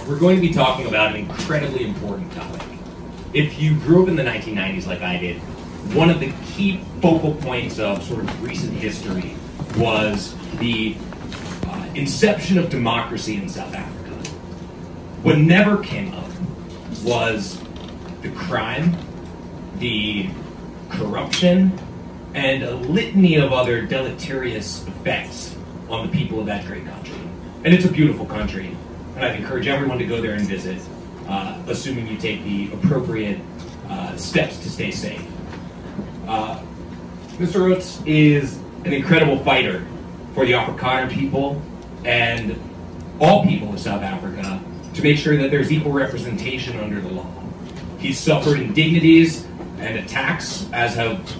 we're going to be talking about an incredibly important topic. If you grew up in the 1990s like I did, one of the key focal points of sort of recent history was the inception of democracy in South Africa. What never came up was the crime, the corruption, and a litany of other deleterious effects on the people of that great country. And it's a beautiful country, and I'd encourage everyone to go there and visit, assuming you take the appropriate steps to stay safe. Mr. Roets is an incredible fighter for the Afrikaner people and all people of South Africa to make sure that there's equal representation under the law. He's suffered indignities and attacks, as have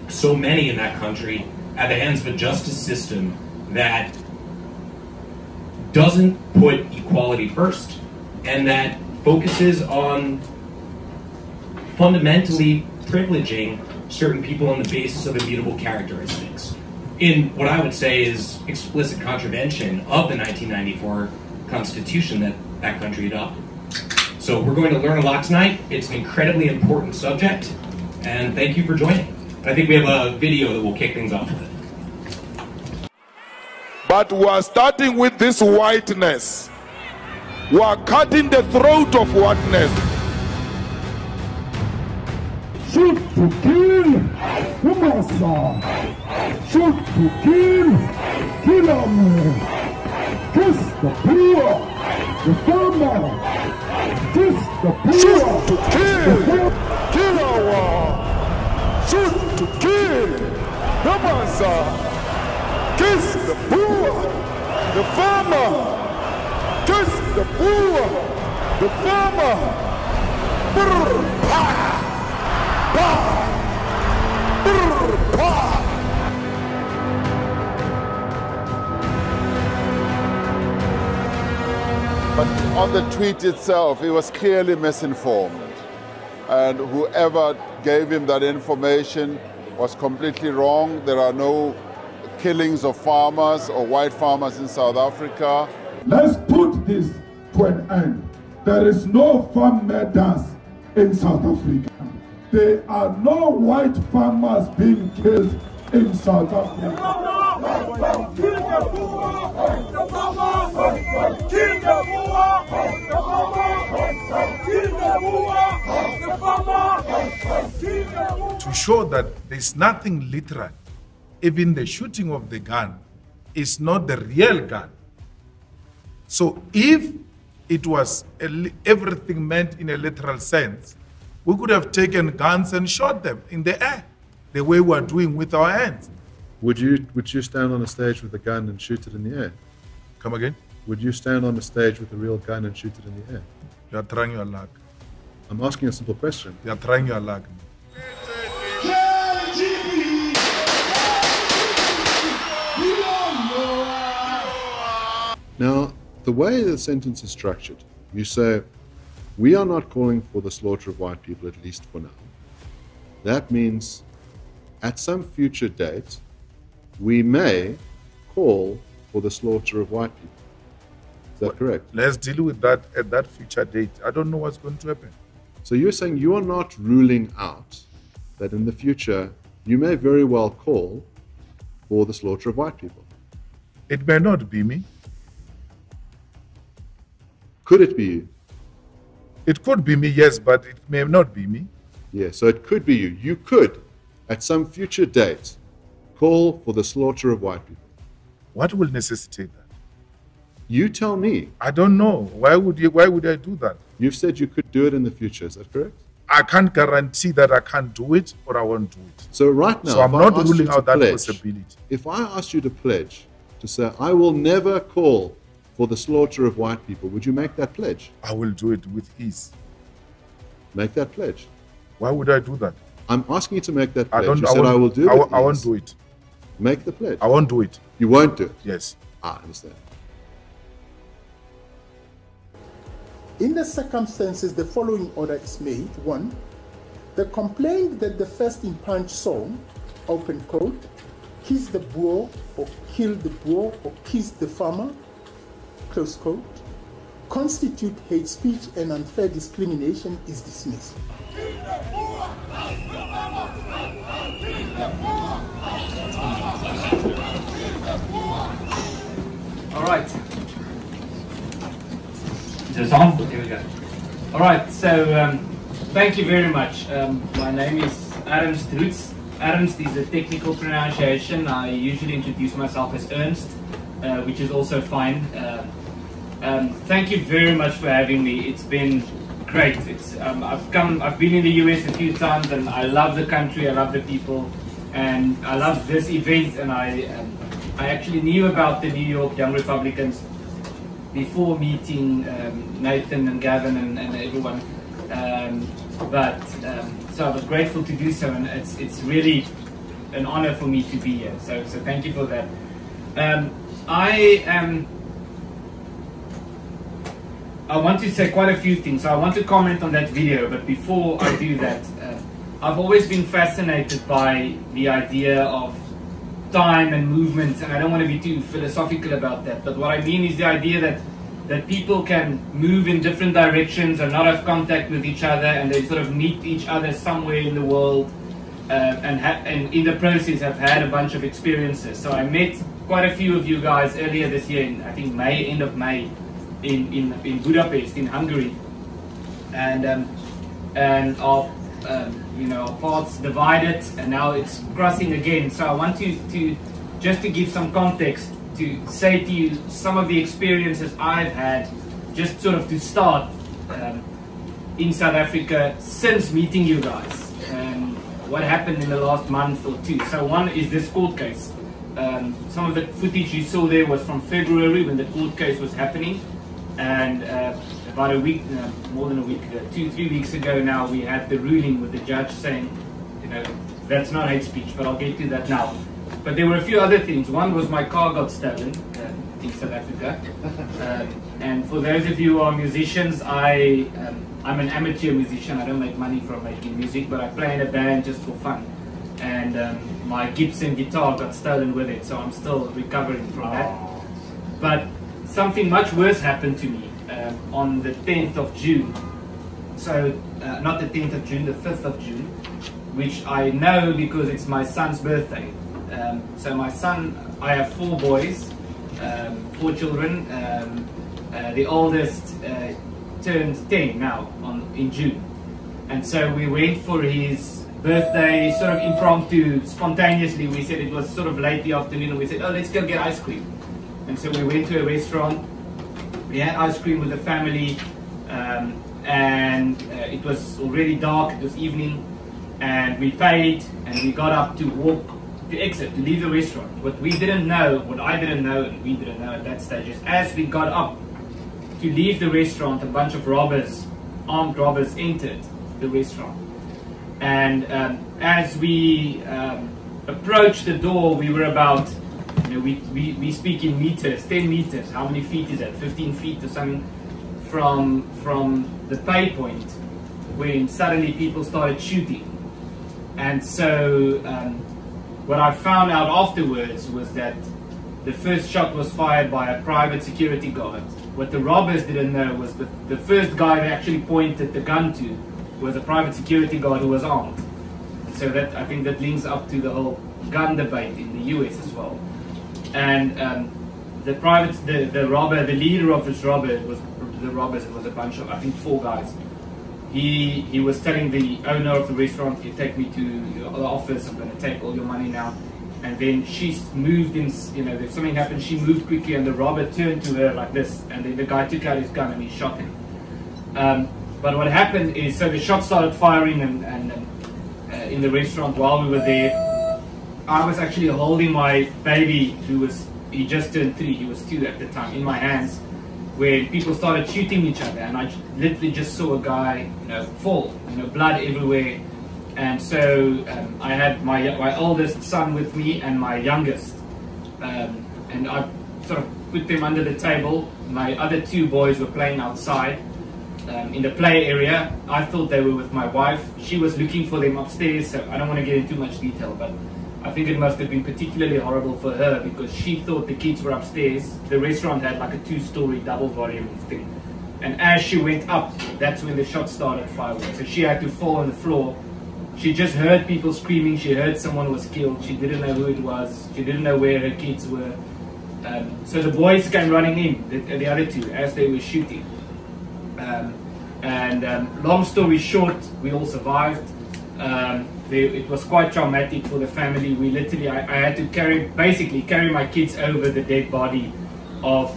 so many in that country, at the hands of a justice system that doesn't put equality first and that focuses on fundamentally privileging certain people on the basis of immutable characteristics in what I would say is explicit contravention of the 1994 Constitution that that country adopted. So we're going to learn a lot tonight. It's an incredibly important subject, and thank you for joining. I think we have a video that will kick things off with it. But we are starting with this whiteness. We are cutting the throat of whiteness. Shoot to kill, Umasa. Shoot to kill, kill them. Kiss the poor, the farmer. Kiss the poor. Shoot to kill, kill our. Shoot to kill, Umasa. Kiss the poor, the farmer. Kiss the poor, the farmer. Brr, pa. But on the tweet itself, he was clearly misinformed. And whoever gave him that information was completely wrong. There are no killings of farmers or white farmers in South Africa. Let's put this to an end. There is no farm murders in South Africa. There are no white farmers being killed in South Africa. To show that there's nothing literal, even the shooting of the gun is not the real gun. So if it was everything meant in a literal sense, we could have taken guns and shot them in the air, the way we are doing with our hands. Would you stand on a stage with a gun and shoot it in the air? Come again? Would you stand on a stage with a real gun and shoot it in the air? You are trying your luck. I'm asking a simple question. You are trying your luck. Now, the way the sentence is structured, you say, we are not calling for the slaughter of white people, at least for now. That means at some future date, we may call for the slaughter of white people. Is that correct? Let's deal with that at that future date. I don't know what's going to happen. So you're saying you are not ruling out that in the future, you may very well call for the slaughter of white people. It may not be me. Could it be you? It could be me, yes, but it may not be me. Yeah, so it could be you. You could, at some future date, call for the slaughter of white people. What will necessitate that? You tell me. I don't know. Why would I do that? You've said you could do it in the future, is that correct? I can't guarantee that I can't do it or I won't do it. So right now, so I'm not ruling out that possibility. If I asked you to pledge, to say, I will never call for the slaughter of white people, would you make that pledge? I will do it with ease. Make that pledge. Why would I do that? I'm asking you to make that pledge. I will do it. I won't do it. Make the pledge. I won't do it. You won't do it? Yes. I understand. In the circumstances, the following order is made. 1. The complaint that the first in punch song, open quote, kiss the Boer or kill the Boer or kiss the farmer, close quote, constitute hate speech and unfair discrimination is dismissed. All right. Just on. Here we go. All right. So thank you very much. My name is Ernst Roets. Ernst is a technical pronunciation. I usually introduce myself as Ernst, which is also fine. Thank you very much for having me. It's been great. I've been in the US a few times, and I love the country. I love the people, and I love this event. And I actually knew about the New York Young Republicans before meeting Nathan and Gavin and everyone. So I was grateful to do so, and it's really an honor for me to be here. So thank you for that. I want to say quite a few things. So I want to comment on that video, but before I do that, I've always been fascinated by the idea of time and movement, and I don't want to be too philosophical about that, but what I mean is the idea that people can move in different directions and not have contact with each other, and they sort of meet each other somewhere in the world, and in the process have had a bunch of experiences. So I met quite a few of you guys earlier this year, in I think May, end of May, in Budapest, in Hungary, and our our paths divided, and now it's crossing again. So I want to just to give some context, to say to you some of the experiences I've had, just sort of to start in South Africa since meeting you guys, and what happened in the last month or two. So one is this court case. Some of the footage you saw there was from February when the court case was happening, and about a week, more than a week ago, 2-3 weeks ago now, we had the ruling with the judge saying, that's not hate speech, but I'll get to that now. But there were a few other things. One was my car got stolen in South Africa. And for those of you who are musicians, I'm an amateur musician. I don't make money from making music, but I play in a band just for fun. And my Gibson guitar got stolen with it, so I'm still recovering from that. But something much worse happened to me on the 10th of June. So, not the 10th of June, the 5th of June, which I know because it's my son's birthday. So my son, I have 4 boys, 4 children. The oldest turned 10 now in June. And so we went for his birthday, sort of impromptu, spontaneously. We said it was sort of late the afternoon, and we said, oh, let's go get ice cream. And so we went to a restaurant. We had ice cream with the family, and it was already dark. It was evening, and we paid, and we got up to walk, to exit, to leave the restaurant. What we didn't know, what I didn't know, and we didn't know at that stage, is as we got up to leave the restaurant, a bunch of robbers, armed robbers, entered the restaurant. And as we approached the door, we were about, we speak in meters, 10 meters. How many feet is that? 15 feet or something from the pay point, when suddenly people started shooting. And so what I found out afterwards was that the first shot was fired by a private security guard. What the robbers didn't know was that the first guy they actually pointed the gun to was a private security guard who was armed. And so that, I think that links up to the whole gun debate in the US as well. And the robber, the leader of this robber, it was a bunch of, I think, 4 guys. He was telling the owner of the restaurant, you take me to the office, I'm going to take all your money now. And then she moved in, if something happened, she moved quickly, and the robber turned to her like this, and then the guy took out his gun and he shot him. But what happened is, so the shots started firing, and in the restaurant while we were there. I was actually holding my baby, he just turned 3, he was 2 at the time, in my hands, where people started shooting each other, and I literally just saw a guy, fall, blood everywhere. And so I had my oldest son with me and my youngest, and I sort of put them under the table. My other 2 boys were playing outside in the play area. I thought they were with my wife. She was looking for them upstairs, so I don't want to get into too much detail, but I think it must have been particularly horrible for her because she thought the kids were upstairs. The restaurant had like a 2-story double volume thing. And as she went up, that's when the shot started firing. So she had to fall on the floor. She just heard people screaming. She heard someone was killed. She didn't know who it was. She didn't know where her kids were. So the boys came running in, the other two, as they were shooting. Long story short, we all survived. It was quite traumatic for the family. We literally, I had to basically carry my kids over the dead body of,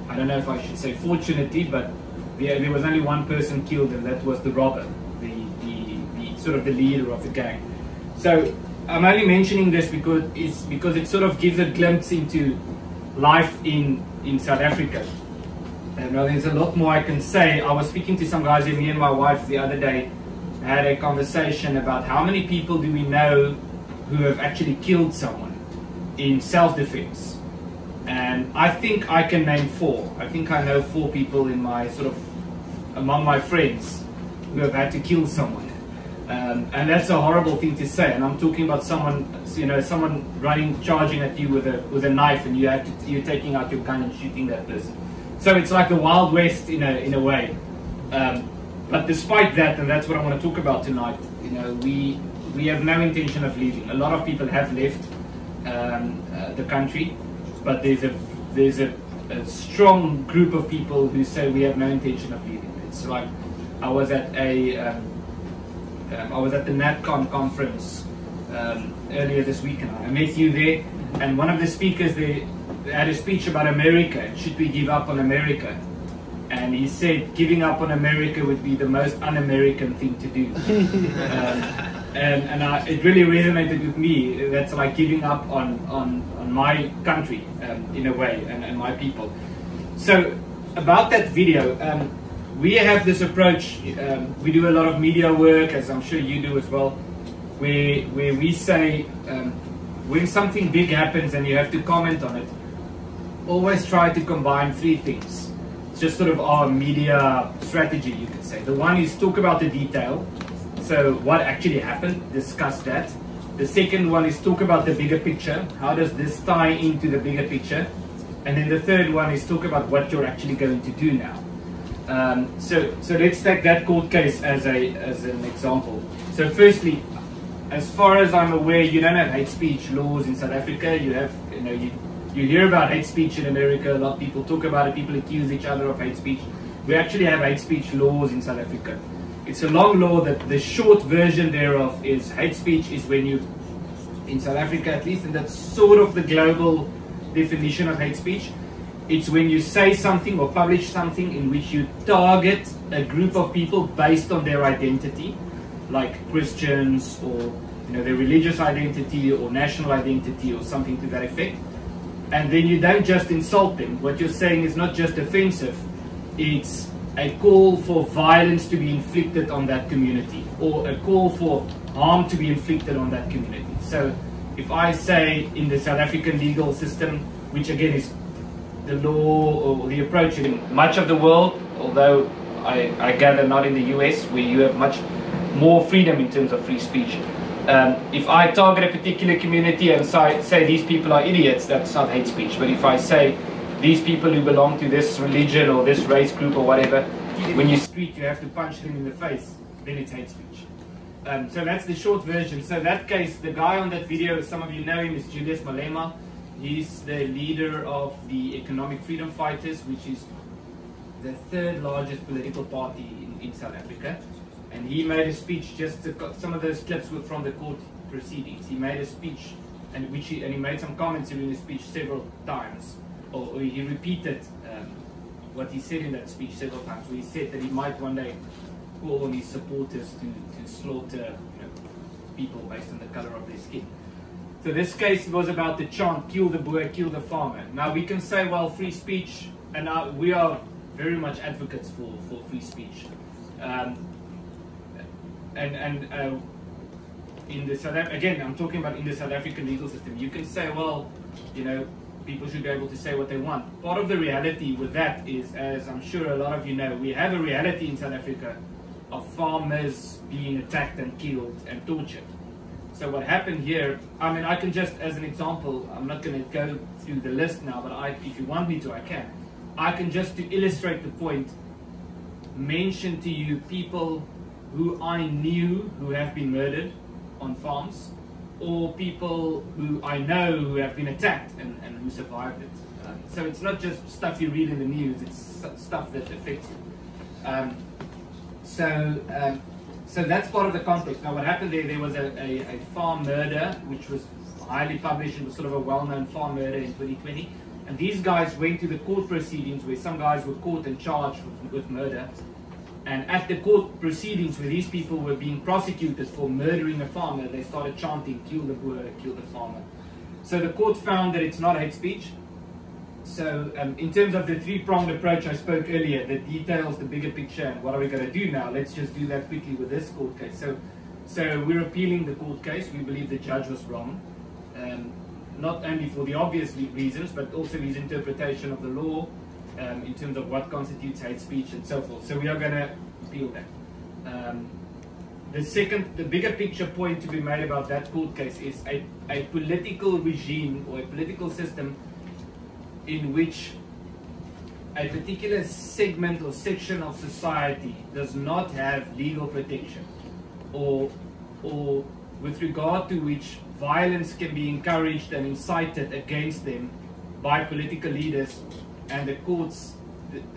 I don't know if I should say fortunately, but there was only one person killed, and that was the robber, the sort of the leader of the gang. So I'm only mentioning this because it sort of gives a glimpse into life in South Africa. Now there's a lot more I can say. I was speaking to some guys here, me and my wife the other day, had a conversation about how many people do we know who have actually killed someone in self-defense. And I think I can name 4. I think I know 4 people in my among my friends who have had to kill someone. And that's a horrible thing to say. And I'm talking about someone, someone charging at you with a knife, and you're taking out your gun and shooting that person. So it's like the Wild West in a way. But despite that, and that's what I want to talk about tonight, we have no intention of leaving. A lot of people have left the country, but there's a strong group of people who say we have no intention of leaving. It's like I was at the NatCon conference earlier this week, and I met you there, and one of the speakers there had a speech about America. Should we give up on America? And he said giving up on America would be the most un-American thing to do. It really resonated with me. That's like giving up on my country in a way, and my people. So about that video, we have this approach. We do a lot of media work, as I'm sure you do as well, where we say when something big happens and you have to comment on it, always try to combine 3 things. It's just sort of our media strategy, you could say. The one is talk about the detail, so what actually happened, discuss that. The second one is talk about the bigger picture. How does this tie into the bigger picture? And then the third one is talk about what you're actually going to do now. So let's take that court case as an example. So firstly, as far as I'm aware, you don't have hate speech laws in South Africa. You have, you hear about hate speech in America. A lot of people talk about it. People accuse each other of hate speech. We actually have hate speech laws in South Africa. It's a long law that the short version thereof is hate speech is when you, in South Africa at least, and that's sort of the global definition of hate speech. It's when you say something or publish something in which you target a group of people based on their identity, like Christians or their religious identity or national identity or something to that effect. And then you don't just insult them. What you're saying is not just offensive, it's a call for violence to be inflicted on that community, or a call for harm to be inflicted on that community. So if I say in the South African legal system, which again is the law or the approach in much of the world, although I gather not in the US, where you have much more freedom in terms of free speech. If I target a particular community and say these people are idiots, that's not hate speech. But if I say these people who belong to this religion or this race group or whatever, when you street you have to punch them in the face, then it's hate speech. So that's the short version. So that case, the guy on that video, some of you know him, is Julius Malema. He's the leader of the Economic Freedom Fighters, which is the 3rd largest political party in South Africa. And he made a speech, some of those clips were from the court proceedings. He made a speech, and he made some comments during the speech several times, or he repeated what he said in that speech several times, where he said that he might one day call on his supporters to slaughter people based on the color of their skin. So this case was about the chant, kill the boer, kill the farmer. Now we can say, well, free speech, and we are very much advocates for free speech. In the again, I'm talking about in the South African legal system, you can say, well, people should be able to say what they want. Part of the reality with that is, as I'm sure a lot of you know, we have a reality in South Africa of farmers being attacked and killed and tortured. So what happened here, I mean, I can just, as an example, I'm not going to go through the list now, but if you want me to, I can. I can just to illustrate the point, mention to you people who I knew who have been murdered on farms, or people who I know who have been attacked and who survived it. So it's not just stuff you read in the news, it's stuff that affects you. So that's part of the context. Now what happened there was a farm murder, which was highly published. It was sort of a well-known farm murder in 2020. And these guys went to the court proceedings where some guys were caught and charged with murder. And at the court proceedings where these people were being prosecuted for murdering a farmer, they started chanting, "Kill the Boer, kill the farmer." So the court found that it's not hate speech. So in terms of the three-pronged approach I spoke earlier, the details, the bigger picture, and what are we going to do now, let's just do that quickly with this court case. So we're appealing the court case. We believe the judge was wrong, not only for the obvious reasons, but also his interpretation of the law in terms of what constitutes hate speech and so forth. So we are going to appeal that. The bigger picture point to be made about that court case is a political regime or a political system in which a particular segment or section of society does not have legal protection, or with regard to which violence can be encouraged and incited against them by political leaders, and the courts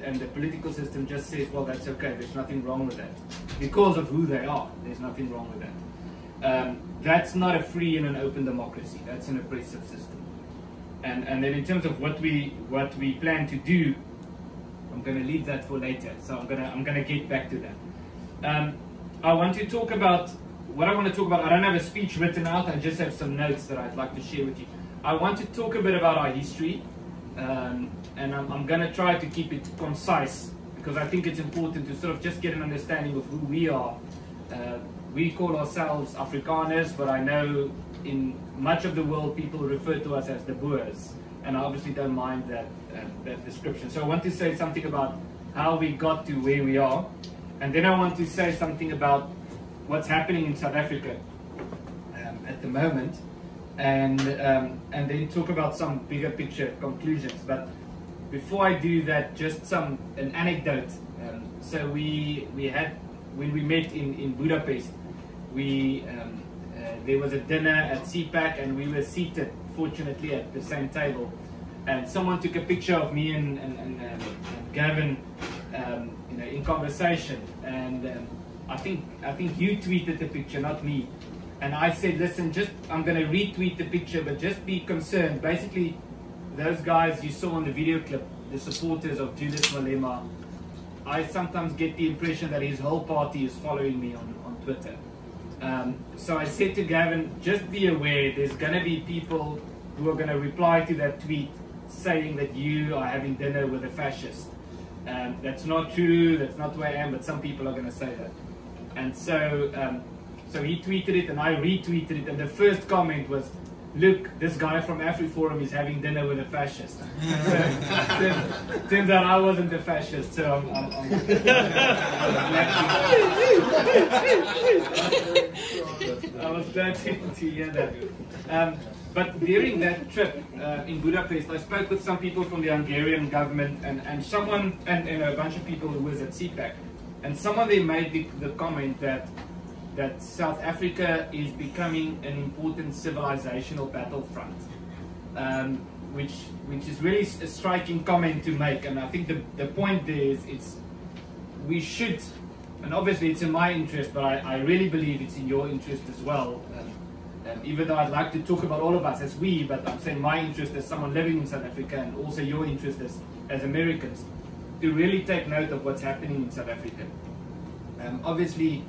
and the political system just says, well, that's okay, there's nothing wrong with that. Because of who they are, there's nothing wrong with that. That's not a free and an open democracy. That's an oppressive system. And then in terms of what we plan to do, I'm going to leave that for later. So I'm gonna get back to that. I want to talk about what I want to talk about. I don't have a speech written out. I just have some notes that I'd like to share with you. I want to talk a bit about our history, and I'm going to try to keep it concise because I think it's important to sort of just get an understanding of who we are. We call ourselves Afrikaners, but I know in much of the world people refer to us as the Boers, and I obviously don't mind that description. So I want to say something about how we got to where we are, and then I want to say something about what's happening in South Africa at the moment, and then talk about some bigger picture conclusions. But before I do that, just an anecdote. So we had, when we met in Budapest, there was a dinner at CPAC, and we were seated, fortunately, at the same table. And someone took a picture of me and Gavin, in conversation. And I think you tweeted the picture, not me. And I said, listen, I'm going to retweet the picture, but just be concerned. Basically, those guys you saw on the video clip, the supporters of Julius Malema, I sometimes get the impression that his whole party is following me on Twitter. So I said to Gavin, just be aware, there's going to be people who are going to reply to that tweet saying that you are having dinner with a fascist. That's not true, that's not who I am, but some people are going to say that. And so he tweeted it and I retweeted it, and the first comment was, look, this guy from AfriForum is having dinner with a fascist. So, turns out I wasn't the fascist, so I'm I was glad to hear that. But during that trip in Budapest, I spoke with some people from the Hungarian government and a bunch of people who was at CPAC. And someone they made the comment that South Africa is becoming an important civilizational battlefront, which is really a striking comment to make. And I think the point there is we should, and obviously it's in my interest, but I really believe it's in your interest as well. Even though I'd like to talk about all of us as we, but I'm saying my interest as someone living in South Africa, and also your interest as Americans, to really take note of what's happening in South Africa. Obviously,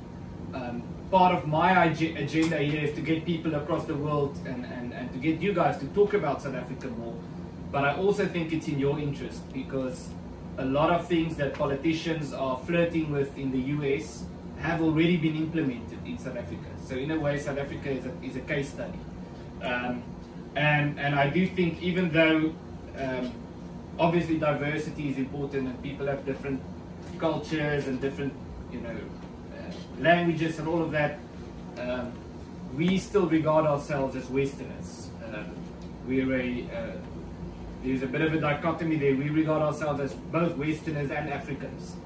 part of my agenda here is to get people across the world and to get you guys to talk about South Africa more. But I also think it's in your interest, because a lot of things that politicians are flirting with in the US have already been implemented in South Africa. So in a way, South Africa is a case study. And I do think, even though obviously diversity is important and people have different cultures and different languages and all of that, we still regard ourselves as Westerners. There's a bit of a dichotomy there. We regard ourselves as both Westerners and Africans.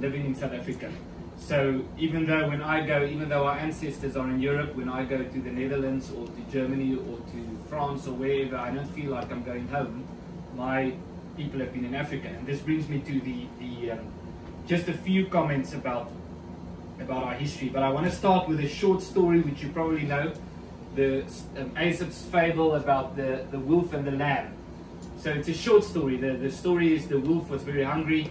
living in South Africa. So even though our ancestors are in Europe, when I go to the Netherlands or to Germany or to France or wherever, I don't feel like I'm going home. My people have been in Africa, and this brings me to the just a few comments about our history. But I want to start with a short story which you probably know, the Aesop's fable about the wolf and the lamb. So it's a short story. The story is the wolf was very hungry.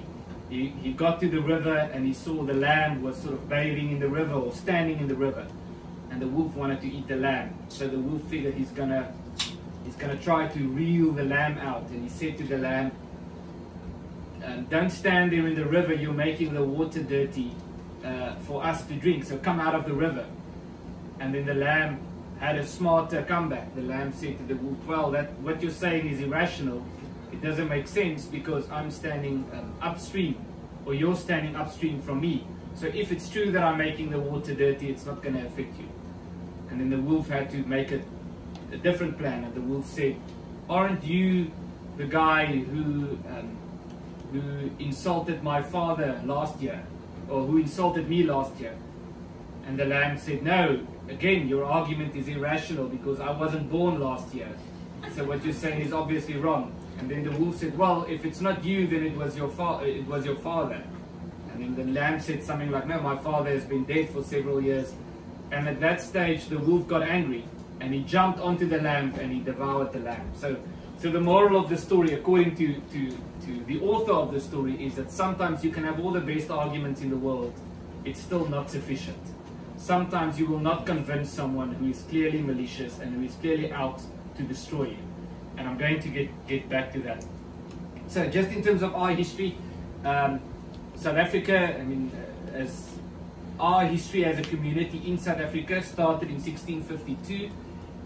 He got to the river and he saw the lamb was sort of bathing in the river or standing in the river, and the wolf wanted to eat the lamb. So the wolf figured he's gonna try to reel the lamb out, and he said to the lamb, "Don't stand there in the river. You're making the water dirty for us to drink. So come out of the river." And then the lamb had a smarter comeback. The lamb said to the wolf, "Well, what you're saying is irrational. It doesn't make sense because I'm standing upstream, or you're standing upstream from me. So if it's true that I'm making the water dirty, it's not going to affect you." And then the wolf had to make a different plan. And the wolf said, "Aren't you the guy who insulted my father last year, or who insulted me last year?" And the lamb said, "No, again, your argument is irrational because I wasn't born last year. So what you're saying is obviously wrong." And then the wolf said, "Well, if it's not you, then it was your father." And then the lamb said something like, "No, my father has been dead for several years." And at that stage, the wolf got angry and he jumped onto the lamb and he devoured the lamb. So the moral of the story, according to the author of the story, is that sometimes you can have all the best arguments in the world, it's still not sufficient. Sometimes you will not convince someone who is clearly malicious and who is clearly out to destroy you. And I'm going to get back to that. So just in terms of our history, South Africa, I mean, as our history as a community in South Africa started in 1652,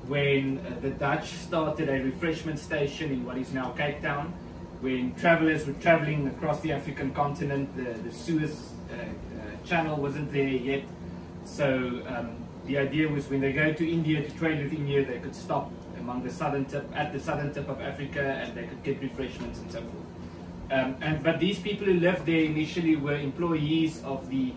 when the Dutch started a refreshment station in what is now Cape Town. When travelers were traveling across the African continent, the Suez Channel wasn't there yet. So the idea was when they go to India to trade with India, they could stop at the southern tip of Africa, and they could get refreshments and so forth. But these people who lived there initially were employees of the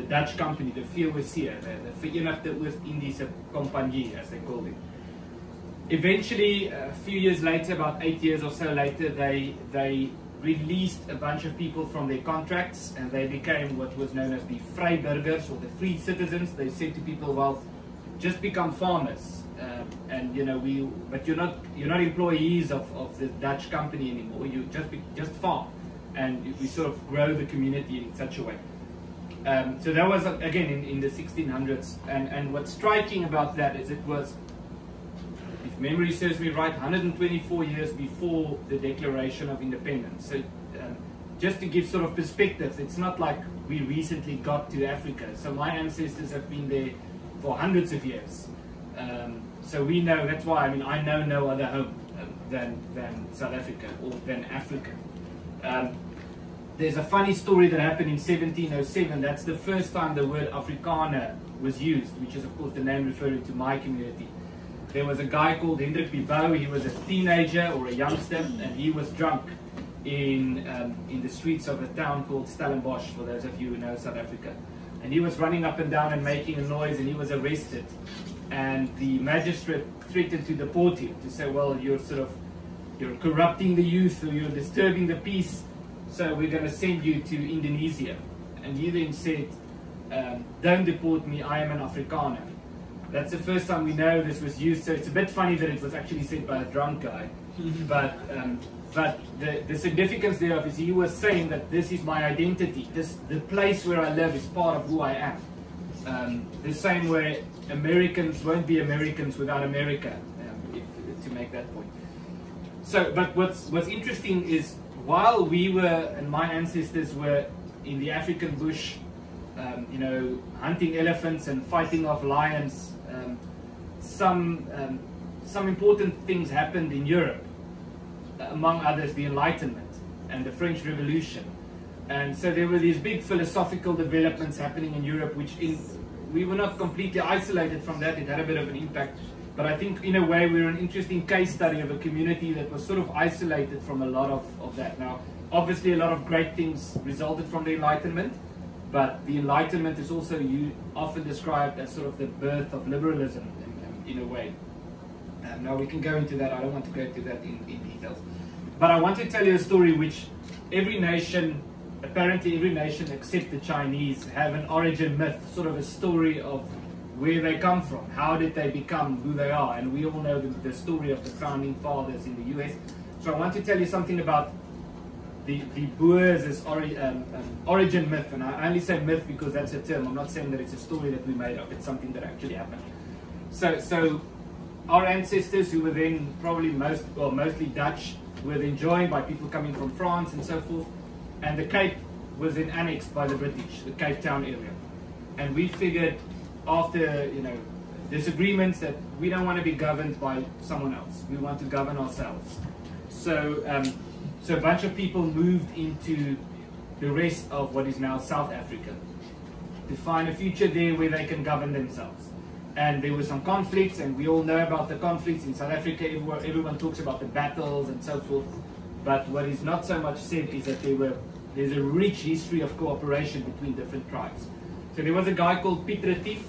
Dutch company, the VOC, the Verenigde Oost-Indische Compagnie, as they called it. Eventually, a few years later, about 8 years or so later, they released a bunch of people from their contracts, and they became what was known as the Vryburgers, or the free citizens. They said to people, "Well, just become farmers, and but you're not employees of the Dutch company anymore. You just farm, and we sort of grow the community in such a way." So that was again in the 1600s, and what's striking about that is it was, if memory serves me right, 124 years before the Declaration of Independence. So just to give sort of perspective, it's not like we recently got to Africa. So my ancestors have been there for hundreds of years. So we know, that's why, I mean, I know no other home than South Africa, or than Africa. There's a funny story that happened in 1707. That's the first time the word Afrikaner was used, which is of course the name referring to my community. There was a guy called Hendrik Bibou. He was a teenager or a youngster, and he was drunk in the streets of a town called Stellenbosch, for those of you who know South Africa. And he was running up and down and making a noise, and he was arrested. And the magistrate threatened to deport him, to say, "Well, you're corrupting the youth, or you're disturbing the peace, so we're going to send you to Indonesia." And he then said, "Don't deport me, I am an Afrikaner." That's the first time we know this was used, so it's a bit funny that it was actually said by a drunk guy. But the significance thereof is he was saying that this is my identity. The place where I live is part of who I am. The same way Americans won't be Americans without America, to make that point. So, but what's interesting is, while we were, and my ancestors were in the African bush, hunting elephants and fighting off lions, some important things happened in Europe, among others the Enlightenment and the French Revolution. And so there were these big philosophical developments happening in Europe, which we were not completely isolated from that. It had a bit of an impact But I think in a way we're an interesting case study of a community that was sort of isolated from a lot of that. Now, obviously a lot of great things resulted from the Enlightenment, but the Enlightenment is also often described as sort of the birth of liberalism in a way. Now we can go into that, I don't want to go into that in details. But I want to tell you a story which every nation, apparently every nation except the Chinese, have an origin myth, sort of a story of where they come from, how did they become who they are, and we all know the story of the founding fathers in the US. So I want to tell you something about the Boers' origin myth, and I only say myth because that's a term. I'm not saying that it's a story that we made up, it's something that actually happened. So our ancestors, who were then probably mostly Dutch, were then joined by people coming from France and so forth, and the Cape was then annexed by the British, the Cape Town area. And we figured, after disagreements, that we don't want to be governed by someone else. We want to govern ourselves. So a bunch of people moved into the rest of what is now South Africa to find a future there where they can govern themselves. And there were some conflicts, and we all know about the conflicts in South Africa. Everyone talks about the battles and so forth. But what is not so much said is that there's a rich history of cooperation between different tribes. So there was a guy called Piet Retief.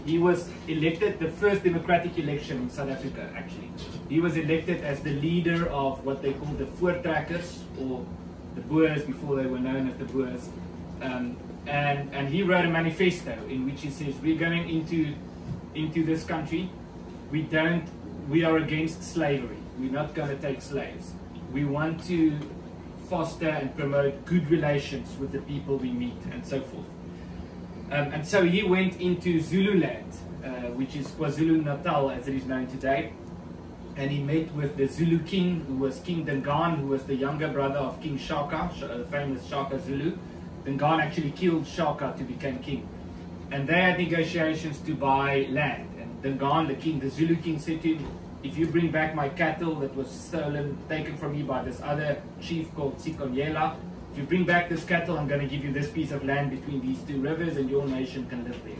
He was elected, the first democratic election in South Africa, actually. He was elected as the leader of what they call the Voortrekkers, or the Boers before they were known as the Boers. And he wrote a manifesto in which he says, we're going into this country, we are against slavery. We're not going to take slaves. We want to foster and promote good relations with the people we meet and so forth. And so he went into Zululand, which is KwaZulu-Natal as it is known today, and he met with the Zulu king, who was King Dingaan, who was the younger brother of King Shaka, the famous Shaka Zulu. Dingaan actually killed Shaka to become king. And they had negotiations to buy land. And Dingaan, the king, the Zulu king, said to him, if you bring back my cattle that was stolen, taken from me by this other chief called Sikonyela, if you bring back this cattle, I'm going to give you this piece of land between these two rivers and your nation can live there.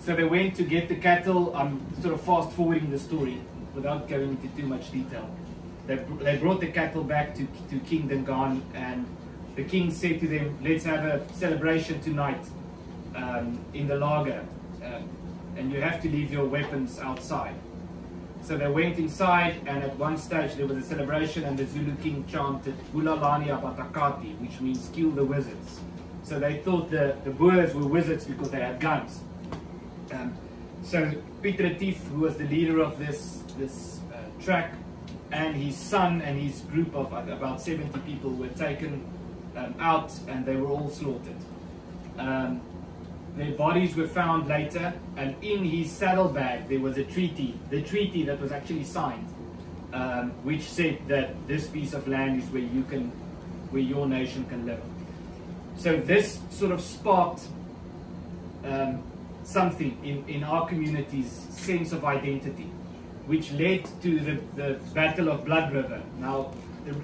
So they went to get the cattle. I'm sort of fast forwarding the story without going into too much detail. They brought the cattle back to King Dingaan, and the king said to them, let's have a celebration tonight in the lager, and you have to leave your weapons outside. So they went inside, and at one stage there was a celebration, and the Zulu king chanted Bulalani Abatakati, which means kill the wizards. So they thought the Boers were wizards because they had guns. So Piet Retief, who was the leader of this track, and his son and his group of about 70 people were taken out, and they were all slaughtered. Their bodies were found later, and in his saddlebag there was a treaty, the treaty that was actually signed, which said that this piece of land is where your nation can live. So this sort of sparked something in our community's sense of identity, which led to the Battle of Blood River. Now,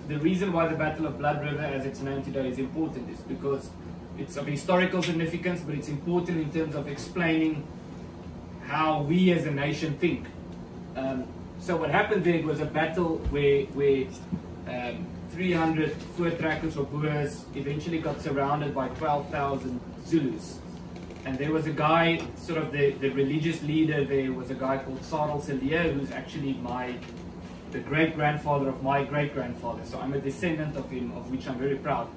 the reason why the Battle of Blood River, as it's known today, is important is because it's of historical significance, but it's important in terms of explaining how we as a nation think. So what happened there was a battle where 300 Voortrekkers or Boers eventually got surrounded by 12,000 Zulus. And there was a guy, sort of the religious leader there was a guy called Sarel Selier, who's actually the great-grandfather of my great-grandfather. So I'm a descendant of him, of which I'm very proud.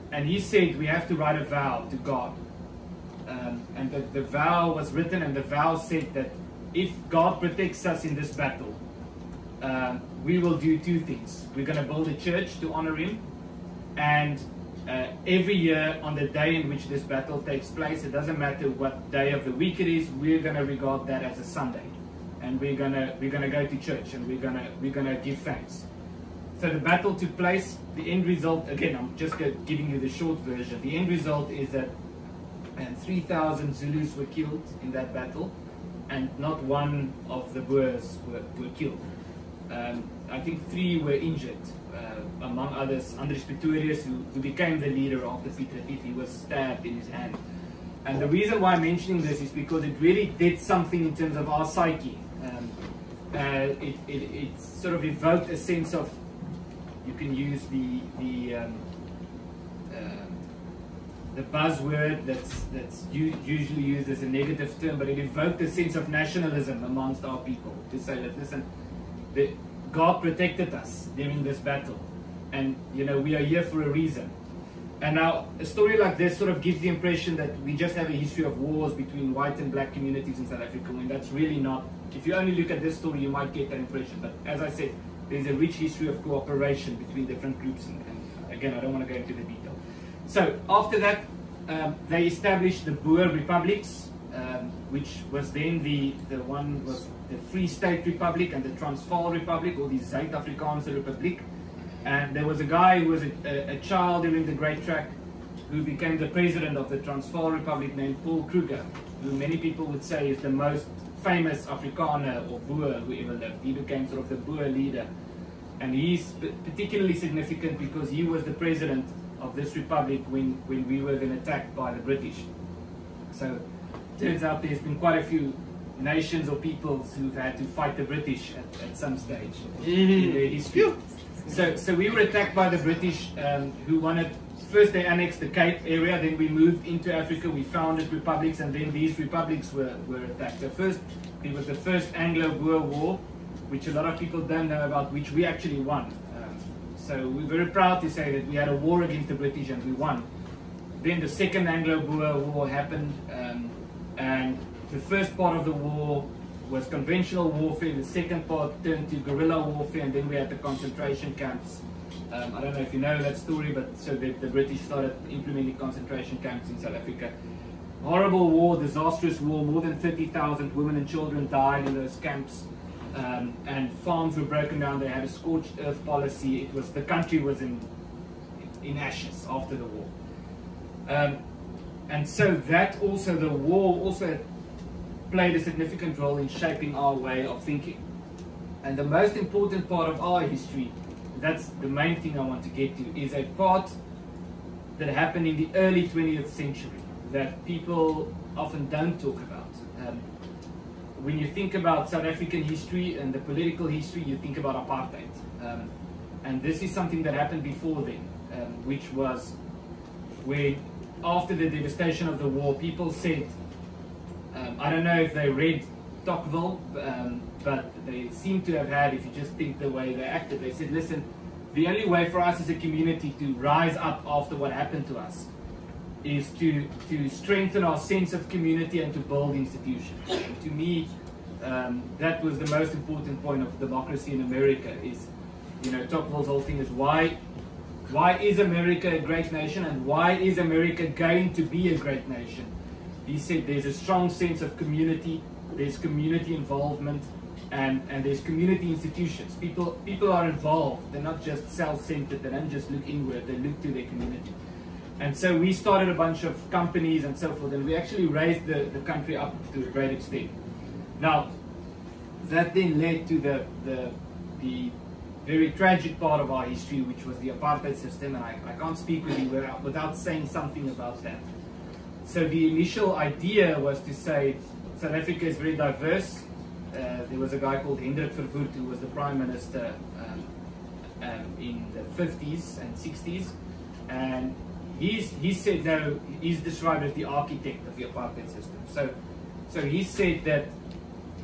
And he said we have to write a vow to God. And the vow was written, and the vow said that if God protects us in this battle, we will do two things. We're going to build a church to honor him, and every year on the day in which this battle takes place, it doesn't matter what day of the week it is, we're going to regard that as a Sunday, and we're going to go to church, and we're going to give thanks. So the battle took place. The end result, again, I'm just giving you the short version. The end result is that 3,000 Zulus were killed in that battle, and not one of the Boers were killed. I think 3 were injured, among others, Andries Pretorius, who became the leader of the Piet Retief. He was stabbed in his hand. And the reason why I'm mentioning this is because it really did something in terms of our psyche. it sort of evoked a sense of, you can use the buzzword that's usually used as a negative term, but it evoked a sense of nationalism amongst our people, to say that, listen, God protected us during this battle, and we are here for a reason. And now a story like this sort of gives the impression that we just have a history of wars between white and black communities in South Africa, when that's really not. If you only look at this story, you might get that impression, but as I said, there's a rich history of cooperation between different groups, and again, I don't want to go into the detail. So after that, they established the Boer republics, which was then the one was the Free State Republic and the Transvaal Republic, or the Zuid-Afrikaanse Republiek. And there was a guy who was a child during the Great Track who became the president of the Transvaal Republic, named Paul Kruger, who many people would say is the most famous Afrikaner or Boer who ever lived. He became sort of the Boer leader. And he's particularly significant because he was the president of this republic when we were then attacked by the British. So it turns out there's been quite a few nations or peoples who've had to fight the British at some stage in their history. So we were attacked by the British, who wanted, first they annexed the Cape area, then we moved into Africa, we founded republics, and then these republics were attacked. So first, it was the first Anglo-Boer War, which a lot of people don't know about, which we actually won. So we're very proud to say that we had a war against the British and we won. Then the second Anglo-Boer War happened, and the first part of the war was conventional warfare, the second part turned to guerrilla warfare, and then we had the concentration camps. I don't know if you know that story, but so the British started implementing concentration camps in South Africa. Horrible war, disastrous war, more than 30,000 women and children died in those camps, and farms were broken down. They had a scorched earth policy. It was, the country was in ashes after the war. And so that also, the war also played a significant role in shaping our way of thinking. And the most important part of our history, that's the main thing I want to get to, is a part that happened in the early 20th century that people often don't talk about. When you think about South African history and the political history, you think about apartheid. And this is something that happened before then, which was when, after the devastation of the war, people said, I don't know if they read Tocqueville, but they seem to have had, if you just think the way they acted, they said, listen, the only way for us as a community to rise up after what happened to us is to strengthen our sense of community and to build institutions. And to me, that was the most important point of democracy in America, is, Tocqueville's whole thing is why is America a great nation, and why is America going to be a great nation? He said there's a strong sense of community, there's community involvement, and there's community institutions. People are involved. They're not just self-centered. They don't just look inward. They look to their community. And so we started a bunch of companies and so forth, and we actually raised the country up to a great extent. Now, that then led to the very tragic part of our history, which was the apartheid system, and I can't speak with you without saying something about that. So the initial idea was to say South Africa is very diverse. There was a guy called Hendrik Verwoerd who was the Prime Minister in the 50s and 60s, and he said, no, he's described as the architect of the apartheid system. So he said that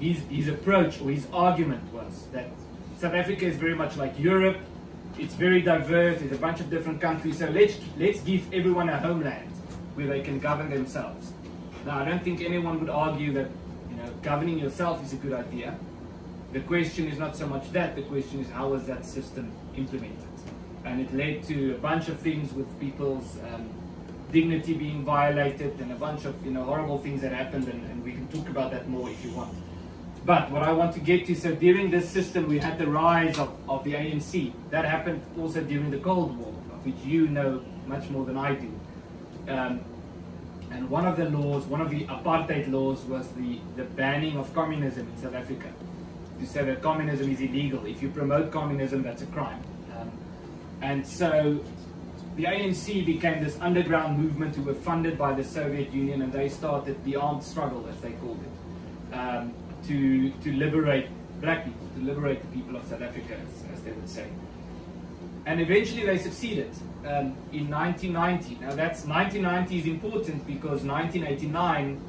his approach, or his argument, was that South Africa is very much like Europe. It's very diverse. There's a bunch of different countries. So let's give everyone a homeland where they can govern themselves. Now, I don't think anyone would argue that governing yourself is a good idea. The question is not so much that. The question is, how was that system implemented? And it led to a bunch of things with people's dignity being violated, and a bunch of horrible things that happened, and we can talk about that more if you want. But what I want to get to, so during this system we had the rise of the ANC. That happened also during the Cold War, of which you know much more than I do. And one of the laws, one of the apartheid laws, was the banning of communism in South Africa. To say that communism is illegal. If you promote communism, that's a crime. And so the ANC became this underground movement who were funded by the Soviet Union, and they started the armed struggle, as they called it, to liberate black people, to liberate the people of South Africa, as they would say. And eventually they succeeded in 1990. Now 1990 is important because 1989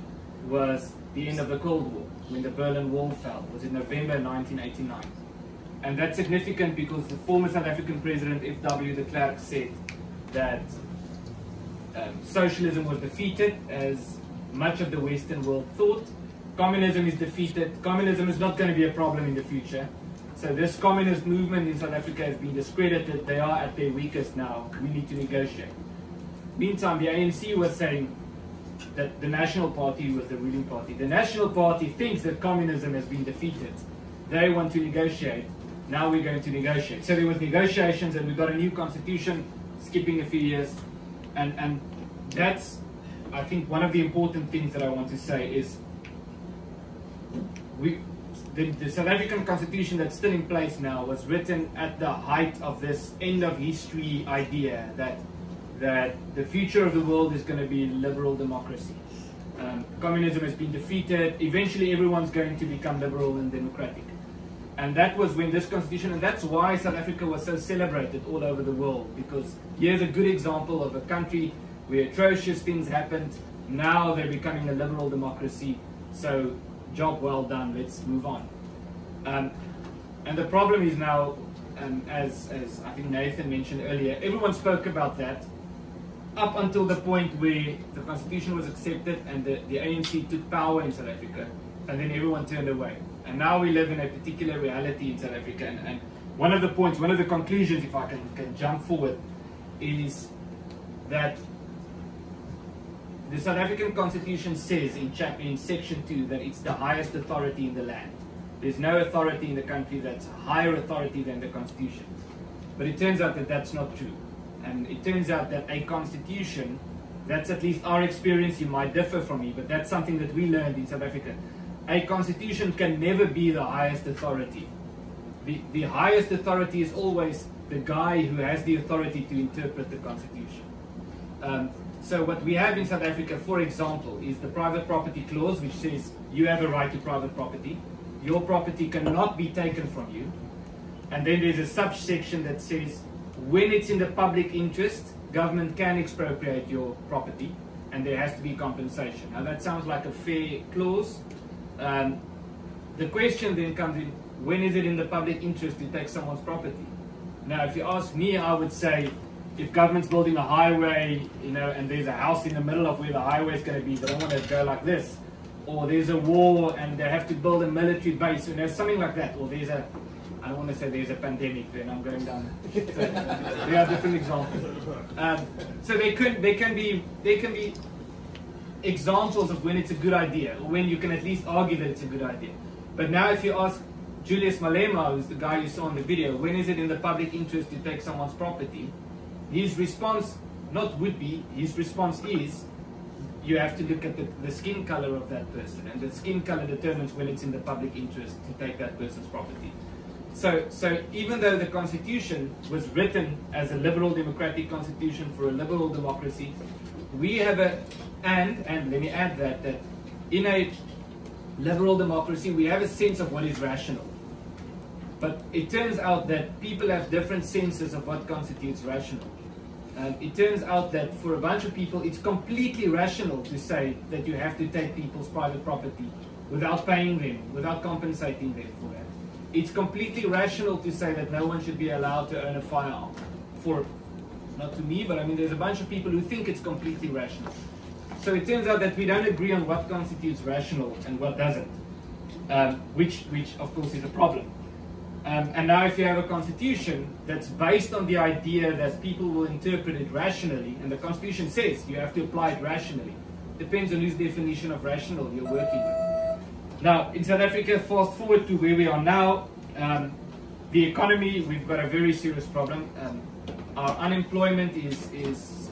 was the end of the Cold War, when the Berlin Wall fell. It was in November 1989. And that's significant because the former South African President F.W. de Klerk said that socialism was defeated, as much of the Western world thought. Communism is defeated. Communism is not going to be a problem in the future. So this communist movement in South Africa has been discredited. They are at their weakest now. We need to negotiate. Meantime, the ANC was saying that the National Party was the ruling party. The National Party thinks that communism has been defeated. They want to negotiate. Now we're going to negotiate. So there was negotiations, and we got a new constitution, skipping a few years. And that's, I think, one of the important things that I want to say is the South African constitution that's still in place now was written at the height of this end of history idea that the future of the world is going to be liberal democracy. Communism has been defeated. Eventually everyone's going to become liberal and democratic. And that was when this constitution, and that's why South Africa was so celebrated all over the world, because here's a good example of a country where atrocious things happened. Now they're becoming a liberal democracy. So job well done, let's move on. And the problem is now, as I think Nathan mentioned earlier, everyone spoke about that up until the point where the constitution was accepted and the ANC took power in South Africa, and then everyone turned away. And now we live in a particular reality in South Africa, and one of the conclusions, if I can jump forward, is that the South African Constitution says in Section 2 that it's the highest authority in the land. There's no authority in the country that's a higher authority than the Constitution. But it turns out that that's not true. And it turns out that a Constitution, that's at least our experience, you might differ from me, but that's something that we learned in South Africa. A Constitution can never be the highest authority. The highest authority is always the guy who has the authority to interpret the Constitution. So what we have in South Africa, for example, is the private property clause, which says you have a right to private property. Your property cannot be taken from you. And then there's a subsection that says when it's in the public interest, government can expropriate your property and there has to be compensation. Now that sounds like a fair clause. The question then comes in, when is it in the public interest to take someone's property? Now if you ask me, I would say if government's building a highway, and there's a house in the middle of where the highway is going to be, they don't want to go like this. Or there's a war and they have to build a military base, and there's something like that. Or there's I don't want to say there's a pandemic, then I'm going down. So there are different examples. So there can be examples of when it's a good idea, or when you can at least argue that it's a good idea. But now if you ask Julius Malema, who's the guy you saw in the video, when is it in the public interest to take someone's property? His response, not would be, his response is, you have to look at the skin color of that person, and the skin color determines when it's in the public interest to take that person's property. So even though the Constitution was written as a liberal democratic constitution for a liberal democracy, we have and let me add that in a liberal democracy we have a sense of what is rational. But it turns out that people have different senses of what constitutes rational. It turns out that for a bunch of people it's completely rational to say that you have to take people's private property without paying them, without compensating them for that. It's completely rational to say that no one should be allowed to own a firearm. Not to me, but I mean there's a bunch of people who think it's completely rational. So it turns out that we don't agree on what constitutes rational and what doesn't, which of course is a problem. And now if you have a constitution that's based on the idea that people will interpret it rationally, and the constitution says you have to apply it rationally, depends on whose definition of rational you're working with. Now in South Africa, fast forward to where we are now, the economy, we've got a very serious problem. Our unemployment is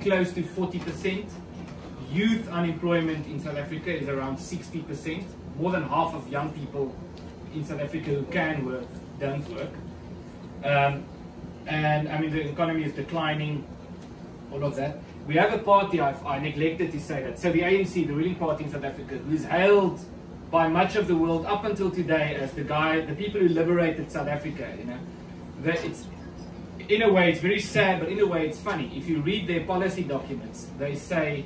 close to 40%. Youth unemployment in South Africa is around 60%. More than half of young people in South Africa who can work don't work. And I mean the economy is declining, all of that. We have a party, I neglected to say that. So the ANC, the ruling party in South Africa, who's hailed by much of the world up until today as the people who liberated South Africa. You know, that it's, in a way, it's very sad, but in a way, it's funny. If you read their policy documents, they say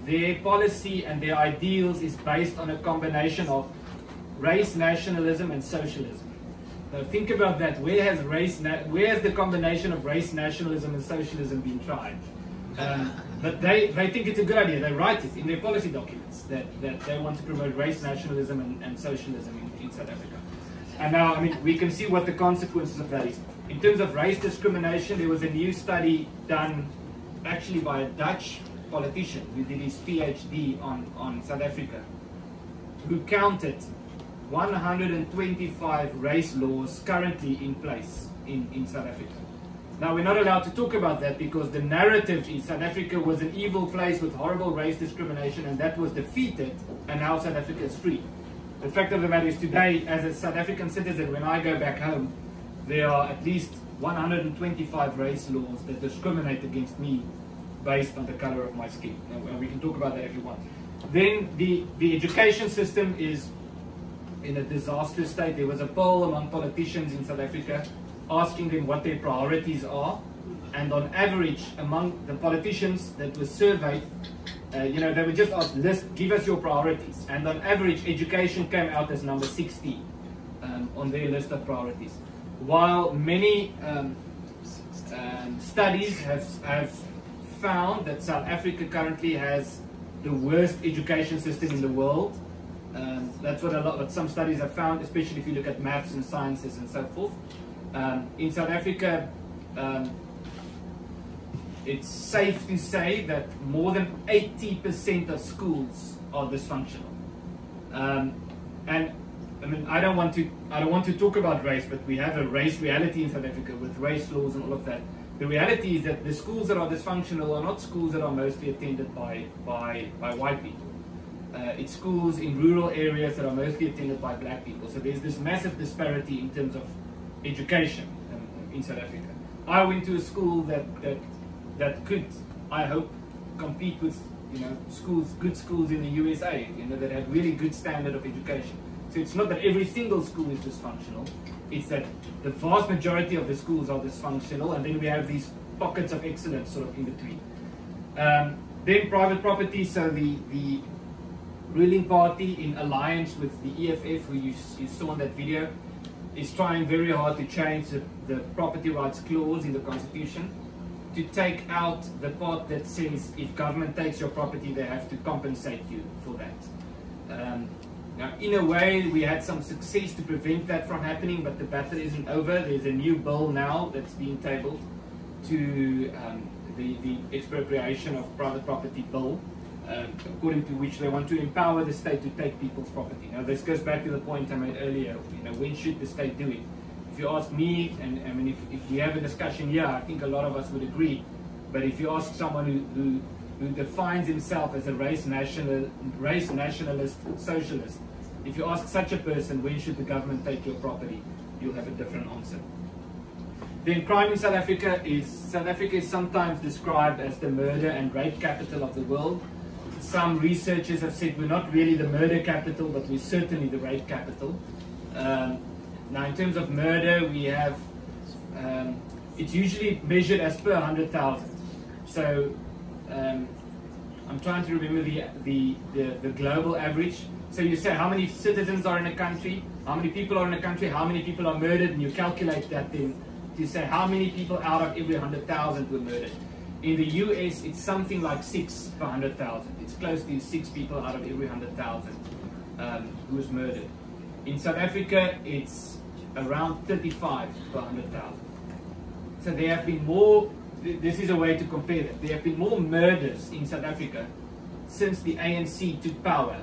their policy and their ideals is based on a combination of race, nationalism, and socialism. Now think about that. Where has the combination of race, nationalism, and socialism been tried? But they think it's a good idea. They write it in their policy documents that they want to promote race, nationalism, and socialism in South Africa. And now, I mean, we can see what the consequences of that is. In terms of race discrimination, there was a new study done actually by a Dutch politician who did his PhD on South Africa, who counted 125 race laws currently in place in South Africa. Now, we're not allowed to talk about that because the narrative is South Africa was an evil place with horrible race discrimination, and that was defeated, and now South Africa is free. The fact of the matter is today, as a South African citizen, when I go back home, there are at least 125 race laws that discriminate against me based on the color of my skin. And we can talk about that if you want. Then the education system is in a disastrous state. There was a poll among politicians in South Africa asking them what their priorities are, and on average among the politicians that were surveyed, you know, they were just asked, give us your priorities, and on average education came out as number 60 on their list of priorities. While many studies have found that South Africa currently has the worst education system in the world. That's what some studies have found, especially if you look at maths and sciences and so forth. In South Africa, it's safe to say that more than 80% of schools are dysfunctional. And I mean, I don't want to talk about race, but we have a race reality in South Africa with race laws and all of that. The reality is that the schools that are dysfunctional are not schools that are mostly attended by white people. It's schools in rural areas that are mostly attended by black people. So there's this massive disparity in terms of education in South Africa. I went to a school that could, I hope, compete with, you know, good schools in the USA, you know, that had really good standard of education. So it's not that every single school is dysfunctional. It's that the vast majority of the schools are dysfunctional, and then we have these pockets of excellence sort of in between. Then private property. So the ruling party, in alliance with the EFF, who you saw in that video, is trying very hard to change the property rights clause in the Constitution to take out the part that says if government takes your property, they have to compensate you for that. Now, in a way, we had some success to prevent that from happening, but the battle isn't over. There's a new bill now that's being tabled to the expropriation of private property bill, according to which they want to empower the state to take people's property. Now, this goes back to the point I made earlier. You know, when should the state do it? If you ask me, and I mean, if we have a discussion here, I think a lot of us would agree. But if you ask someone who defines himself as a race nationalist socialist, if you ask such a person, when should the government take your property, you'll have a different answer. Then crime in South Africa is sometimes described as the murder and rape capital of the world. Some researchers have said we're not really the murder capital, but we're certainly the rape capital. Now, in terms of murder, we have, it's usually measured as per 100,000. So I'm trying to remember the global average. So you say how many citizens are in a country, how many people are in a country, how many people are murdered, and you calculate that then to say how many people out of every 100,000 were murdered. In the US, it's something like 6 per 100,000. It's close to 6 people out of every 100,000 who was murdered. In South Africa, it's around 35 per 100,000. So there have been more, this is a way to compare that. There have been more murders in South Africa since the ANC took power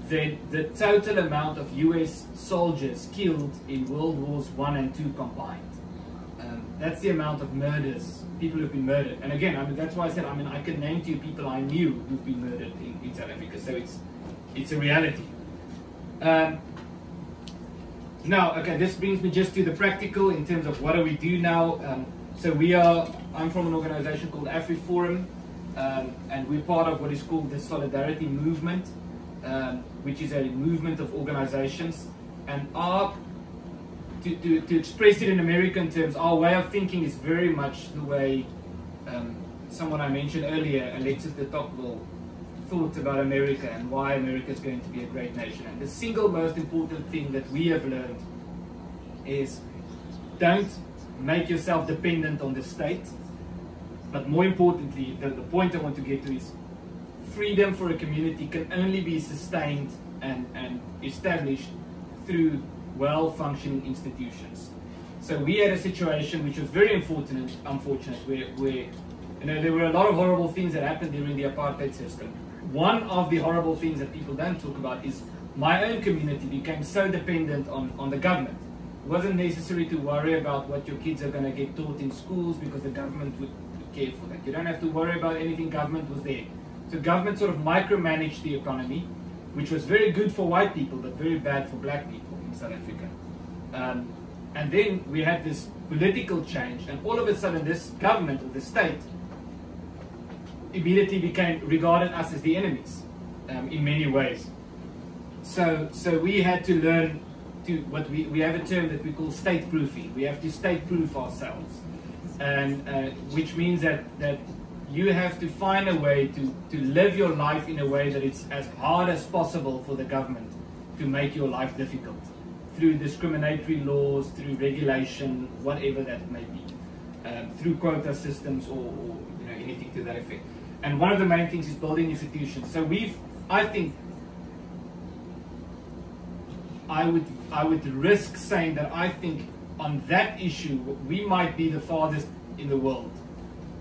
than the total amount of US soldiers killed in World Wars I and II combined. That's the amount of murders, people who've been murdered. And again, I mean, that's why I said, I mean, I can name to you people I knew who've been murdered in South Africa. So it's a reality. Now, okay, this brings me just to the practical in terms of what do we do now. So I'm from an organization called AfriForum, and we're part of what is called the Solidarity Movement. which is a movement of organizations, and to express it in American terms, our way of thinking is very much the way someone I mentioned earlier, Alexis de Tocqueville, thought about America and why America is going to be a great nation. And the single most important thing that we have learned is don't make yourself dependent on the state, but more importantly, the point I want to get to is freedom for a community can only be sustained and established through well-functioning institutions. So we had a situation which was very unfortunate where there were a lot of horrible things that happened during the apartheid system. One of the horrible things that people don't talk about is my own community became so dependent on the government. It wasn't necessary to worry about what your kids are going to get taught in schools because the government would care for that. You don't have to worry about anything, government was there. So government sort of micromanaged the economy, which was very good for white people but very bad for black people in South Africa. And then we had this political change, and all of a sudden this government or the state immediately became regarded us as the enemies in many ways. So we had to learn to what we have a term that we call state proofing. We have to state proof ourselves, and which means that you have to find a way to live your life in a way that it's as hard as possible for the government to make your life difficult, through discriminatory laws, through regulation, whatever that may be, through quota systems or anything to that effect. And one of the main things is building institutions. So I think I would risk saying that I think on that issue we might be the farthest in the world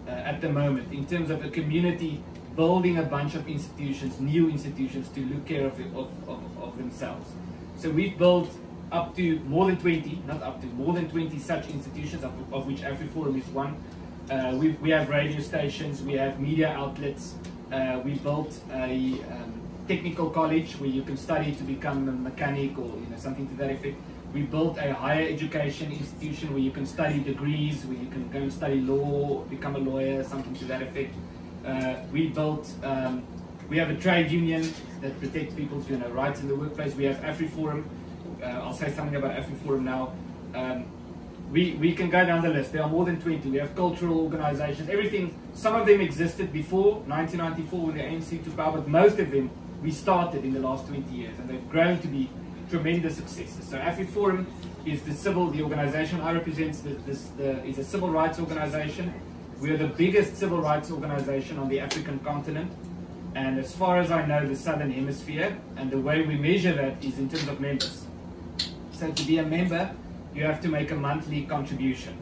at the moment in terms of a community building a bunch of institutions, new institutions to look care of themselves. So we've built up to more than 20, not up to, more than 20 such institutions, of which AfriForum is one. We have radio stations, we have media outlets, we built a technical college where you can study to become a mechanic or something to that effect. We built a higher education institution where you can study degrees, where you can go and study law, become a lawyer, something to that effect. We have a trade union that protects people's rights in the workplace. We have AfriForum. I'll say something about AfriForum now. We can go down the list. There are more than 20. We have cultural organizations, everything. Some of them existed before 1994 when the ANC took power, but most of them we started in the last 20 years, and they've grown to be tremendous successes. So AfriForum is the organization I represent is a civil rights organization. We are the biggest civil rights organization on the African continent, and as far as I know, the Southern Hemisphere, and the way we measure that is in terms of members. So to be a member, you have to make a monthly contribution.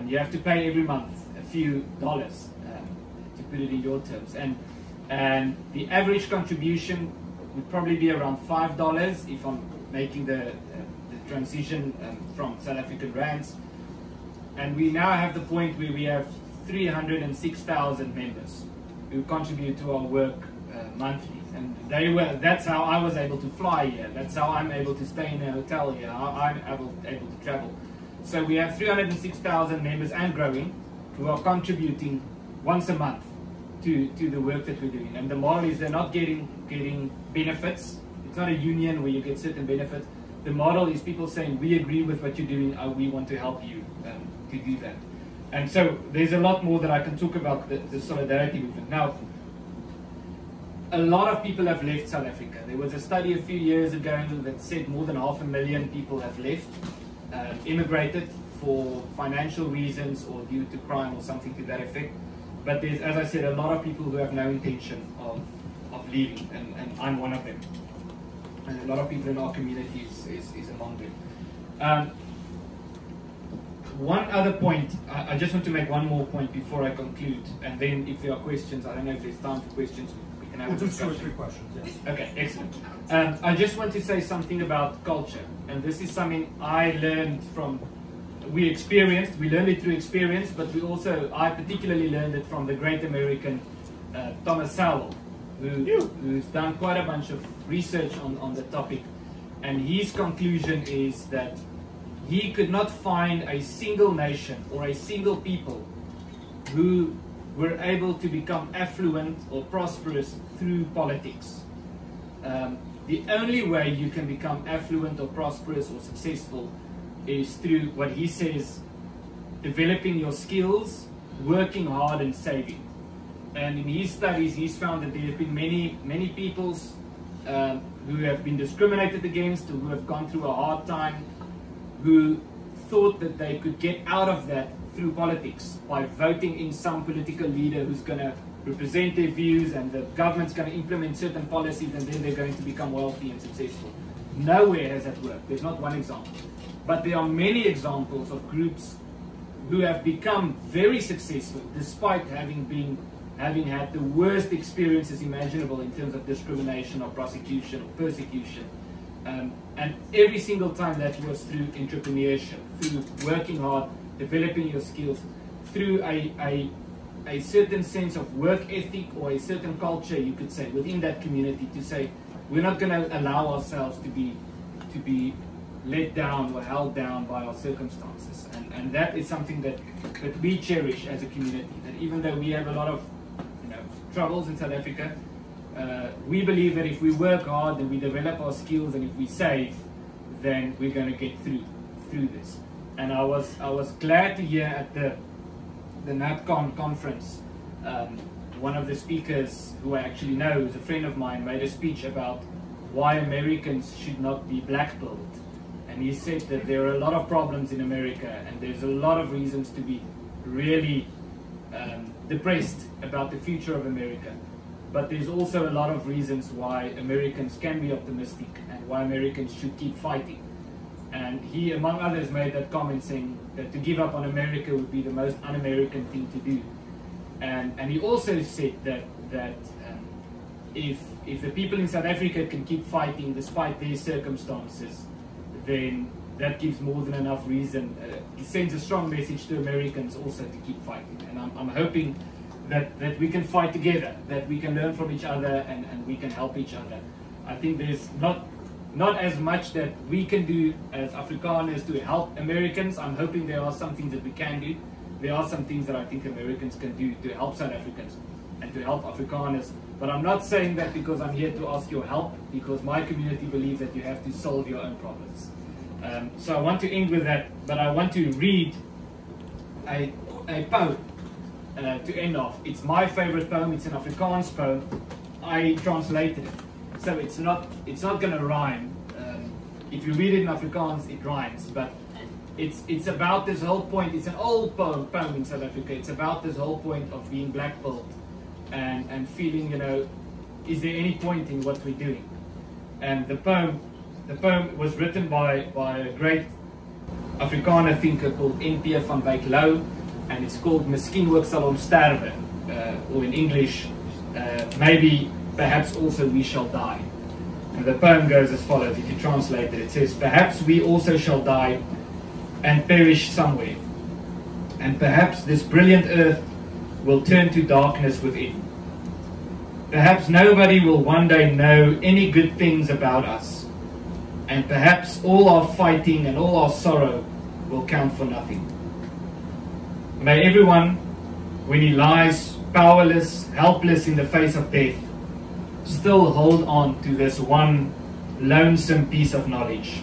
You have to pay every month a few dollars, to put it in your terms. And the average contribution would probably be around $5 if I'm making the transition from South African rands. And we now have the point where we have 306,000 members who contribute to our work monthly. And that's how I was able to fly here. That's how I'm able to stay in a hotel here. How I'm able to travel. So we have 306,000 members and growing who are contributing once a month to the work that we're doing. And the model is they're not getting benefits. It's not a union where you get certain benefits. The model is people saying, we agree with what you're doing, we want to help you to do that. And so there's a lot more that I can talk about the solidarity movement. Now, a lot of people have left South Africa. There was a study a few years ago that said more than 500,000 people have left, immigrated for financial reasons or due to crime or something to that effect. But there's, as I said, a lot of people who have no intention of leaving, and I'm one of them. And a lot of people in our community is among them. One other point, I just want to make one more point before I conclude, and then if there are questions, I don't know if there's time for questions, we can have a discussion. 2 or 3 questions, yes. Okay, excellent. I just want to say something about culture, and this is something I learned from, we learned it through experience, but I particularly learned it from the great American Thomas Sowell, who's done quite a bunch of research on the topic, and his conclusion is that he could not find a single nation or a single people who were able to become affluent or prosperous through politics. the only way you can become affluent or prosperous or successful is through what he says, developing your skills, working hard and saving. And in his studies, he's found that there have been many peoples who have been discriminated against, who have gone through a hard time, who thought that they could get out of that through politics by voting in some political leader who's going to represent their views, and the government's going to implement certain policies, and then they're going to become wealthy and successful. Nowhere has that worked. There's not one example. But there are many examples of groups who have become very successful despite having had the worst experiences imaginable in terms of discrimination or prosecution or persecution. And every single time that was through entrepreneurship, through working hard, developing your skills, through a certain sense of work ethic or a certain culture, you could say, within that community, to say, we're not going to allow ourselves to be let down or held down by our circumstances. And that is something that we cherish as a community, that even though we have a lot of troubles in South Africa, we believe that if we work hard and we develop our skills and if we save, then we're going to get through this. And I was glad to hear at the NAPCON conference, one of the speakers who I actually know, who's a friend of mine, made a speech about why Americans should not be blackballed. And he said that there are a lot of problems in America and there's a lot of reasons to be really depressed about the future of America. But there's also a lot of reasons why Americans can be optimistic and why Americans should keep fighting. And he, among others, made that comment saying that to give up on America would be the most un-American thing to do. And he also said that if the people in South Africa can keep fighting despite their circumstances, then that gives more than enough reason. It sends a strong message to Americans also to keep fighting. And I'm hoping that we can fight together, that we can learn from each other and we can help each other. I think there's not as much that we can do as Afrikaners to help Americans. I'm hoping there are some things that we can do. There are some things that I think Americans can do to help South Africans and to help Afrikaners. But I'm not saying that because I'm here to ask your help, because my community believes that you have to solve your own problems. So I want to end with that, but I want to read a poem to end off. It's my favorite poem. It's an Afrikaans poem. I translated it. So it's not going to rhyme. If you read it in Afrikaans, it rhymes. But it's about this whole point. It's an old poem in South Africa. It's about this whole point of being blackballed and feeling, is there any point in what we're doing? And the poem was written by a great Afrikaner thinker called N.P. van Wyk Louw, and it's called Miskien ook sal ons sterwe, or in English, perhaps also we shall die. And the poem goes as follows, if you translate it, it says, perhaps we also shall die and perish somewhere, and perhaps this brilliant earth will turn to darkness within. Perhaps nobody will one day know any good things about us, and perhaps all our fighting and all our sorrow will count for nothing. May everyone, when he lies powerless, helpless in the face of death, still hold on to this one lonesome piece of knowledge,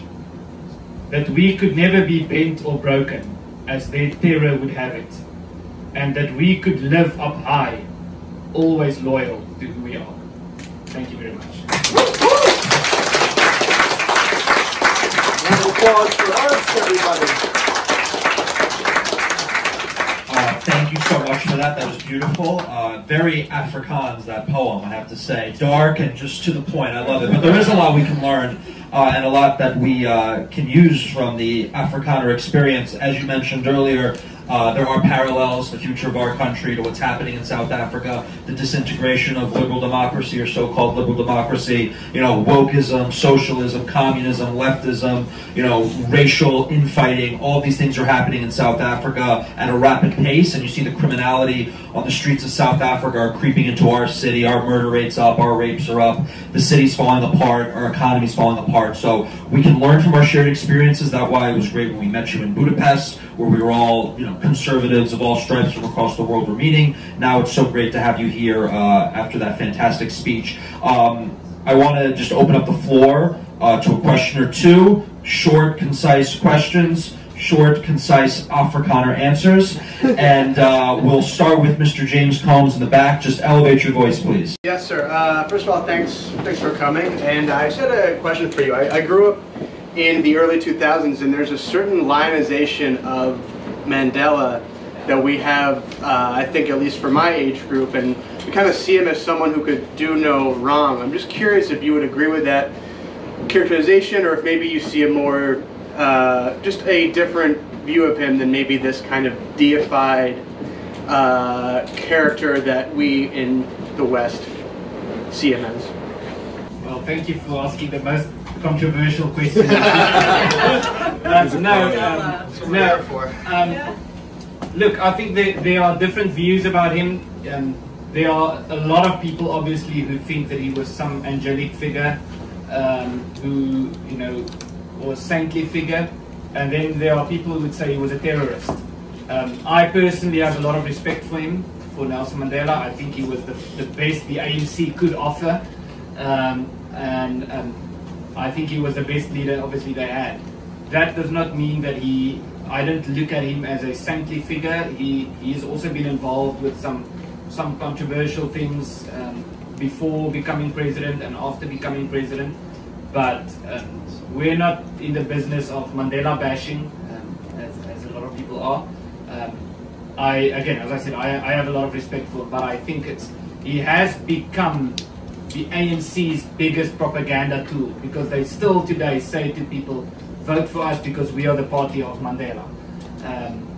that we could never be bent or broken as their terror would have it, and that we could live up high, always loyal to who we are. Thank you very much. Round of applause for Ernst, everybody. Thank you so much for that. That was beautiful. Very Afrikaans, that poem, I have to say. Dark and just to the point. I love it. But there is a lot we can learn and a lot that we can use from the Afrikaner experience. As you mentioned earlier, there are parallels, the future of our country, to what's happening in South Africa, the disintegration of liberal democracy or so-called liberal democracy, wokeism, socialism, communism, leftism, racial infighting. All these things are happening in South Africa at a rapid pace, and you see the criminality on the streets of South Africa are creeping into our city. Our murder rate's up, our rapes are up, the city's falling apart, our economy's falling apart. So we can learn from our shared experiences. That's why it was great when we met you in Budapest, where we were all, conservatives of all stripes from across the world were meeting. Now it's so great to have you here after that fantastic speech. I want to just open up the floor to a question or two. Short, concise questions. Short, concise Afrikaner answers. And we'll start with Mr. James Combs in the back. Just elevate your voice, please. Yes, sir. First of all, thanks for coming. And I just had a question for you. I grew up in the early 2000s, and there's a certain lionization of Mandela that we have, I think, at least for my age group, and we kind of see him as someone who could do no wrong. I'm just curious if you would agree with that characterization, or if maybe you see a more just a different view of him than maybe this kind of deified character that we in the West see him as. Well, thank you for asking the most controversial question. Look, I think there are different views about him. There are a lot of people, obviously, who think that he was some angelic figure, who, you know, or a saintly figure, and then there are people who would say he was a terrorist. I personally have a lot of respect for him, for Nelson Mandela. I think he was the best the ANC could offer, and I think he was the best leader, obviously, they had. That does not mean that I don't look at him as a saintly figure. He has also been involved with some controversial things before becoming president and after becoming president, but we're not in the business of Mandela bashing, as a lot of people are. Again, as I said, I have a lot of respect for him, but I think he has become the ANC's biggest propaganda tool, because they still today say to people, vote for us because we are the party of Mandela.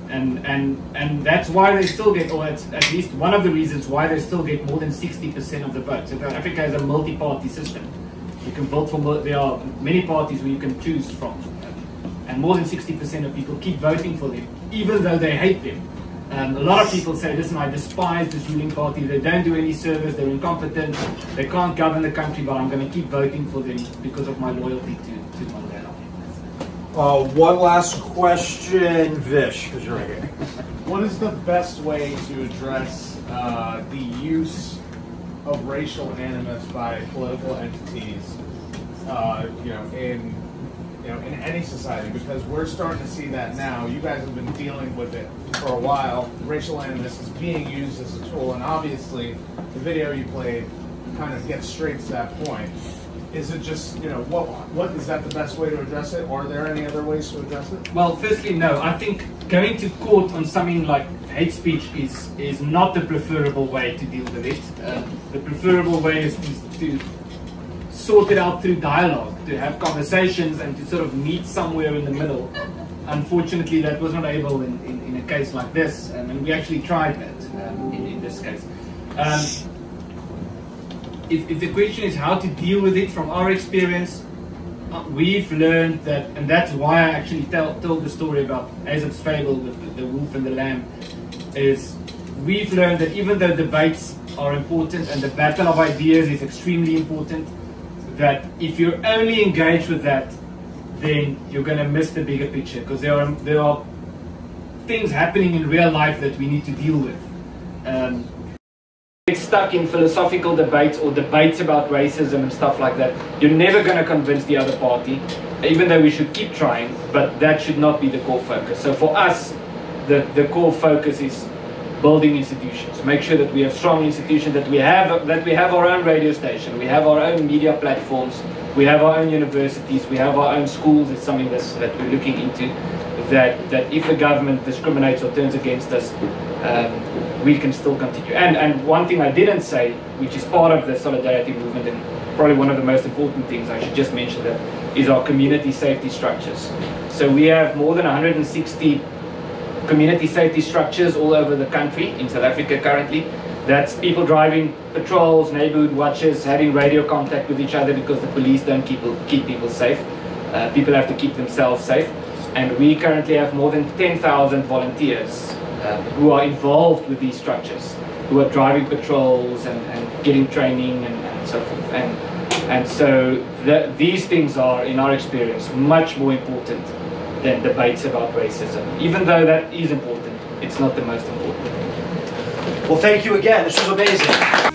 And that's why they still get, or it's at least one of the reasons why they still get more than 60% of the vote. So South Africa has a multi-party system. You can vote for, there are many parties where you can choose from. And more than 60% of people keep voting for them, even though they hate them. A lot of people say, listen, I despise this ruling party, they don't do any service, they're incompetent, they can't govern the country, but I'm going to keep voting for them because of my loyalty to Mandela. One last question, Vish, because you're right here. What is the best way to address the use of racial animus by political entities, in any society? Because we're starting to see that now. You guys have been dealing with it for a while. Racial animus is being used as a tool, and obviously the video you played kind of gets straight to that point. Is it just, what is that the best way to address it? Or are there any other ways to address it? Well, firstly, no. I think going to court on something like hate speech is not the preferable way to deal with it. The preferable way is to sort it out through dialogue, to have conversations and to sort of meet somewhere in the middle. Unfortunately, that was not able in a case like this, and we actually tried that in this case. If the question is how to deal with it, from our experience, we've learned that, and that's why I actually told the story about Aesop's fable with the wolf and the lamb, is we've learned that even though debates are important and the battle of ideas is extremely important, that if you're only engaged with that, then you're going to miss the bigger picture, because there are things happening in real life that we need to deal with. Get stuck in philosophical debates or debates about racism and stuff like that, you're never going to convince the other party, even though we should keep trying, but that should not be the core focus. So for us, the core focus is building institutions, make sure that we have strong institutions, that we have our own radio station, we have our own media platforms, we have our own universities, we have our own schools. It's something that we're looking into, that if the government discriminates or turns against us, we can still continue. And one thing I didn't say, which is part of the solidarity movement, and probably one of the most important things, I should just mention that, is our community safety structures. So we have more than 160 community safety structures all over the country, in South Africa currently. That's people driving patrols, neighborhood watches, having radio contact with each other, because the police don't keep people safe. People have to keep themselves safe. And we currently have more than 10,000 volunteers who are involved with these structures, who are driving patrols and getting training and so forth. And so these things are, in our experience, much more important than debates about racism. Even though that is important, it's not the most important. Well, thank you again. This was amazing.